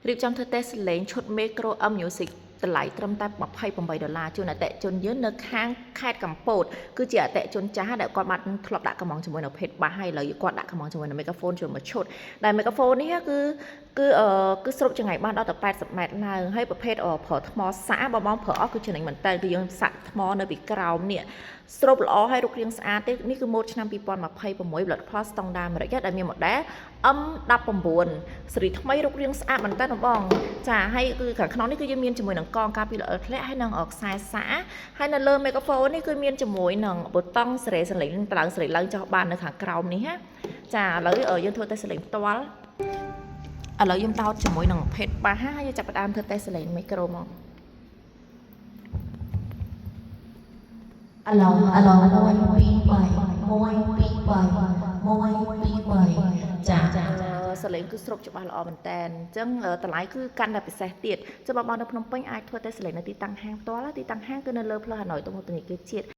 រៀបចំធ្វើតេស្តលេងឈុត Micro M Music តម្លៃត្រឹមតែ$28ជូនអតិថិជនយើងនៅខាងខេត្តកំពតគឺជាអតិថិជនចាស់ដែលគាត់បានធ្លាប់ដាក់កម្មង់ជាមួយនៅភេទបាសហើយឥឡូវគាត់ដាក់កម្មង់ជាមួយនៅ Megaphone ជាមួយឈុតដែល Megaphone នេះគឺស្រូបចង្អែបានដល់ទៅ80ម៉ែត្រឡើងហើយប្រភេទប្រើថ្មសាកបងប្រើអស់គឺចំណេញមែនតើគឺយើងសាក់ថ្មនៅពីក្រោមនេះស្រូបល្អហើយរូបរាងស្អាតទេនេះគឺម៉ូដឆ្នាំ2026 Blood Plus Standard អាមេរិកដែលមាន model M19 ស៊េរីថ្មីរូបរាងស្អាតមែនតើបងចាហើយគឺខាងក្នុងនេះគឺយើងមានជាមួយនឹងកងការពីល្អិតធ្លាក់ហើយនឹងខ្សែសាកហើយនៅលើ Megaphone នេះគឺមានជាមួយនឹងប៊ូតុងសេរីសលេងតឡើងសេរីឡើងចុះបាននៅខាងក្រោមនេះណាចាឥឡូវយើងធ្វើតេស្តសលេងផ្ទាល់ឥឡូវយើងដោតជាមួយនឹងភេទបាសហើយយើងចាប់ផ្ដើមធ្វើតេស្តសលេង Micro មកឥឡូវ1 2 3 1 2 3 1 2 3ចាសលេងគឺស្រូបច្បាស់ល្អមែនតើអញ្ចឹងតម្លៃគឺកាន់តែពិសេសទៀតចាំបងនៅភ្នំពេញអាចធ្វើតេស្តសលេងនៅទីតាំងហាងផ្ទាល់ទីតាំងហាងគឺនៅលើផ្លូវហាណូយទៅមុខធនាគារជាតិ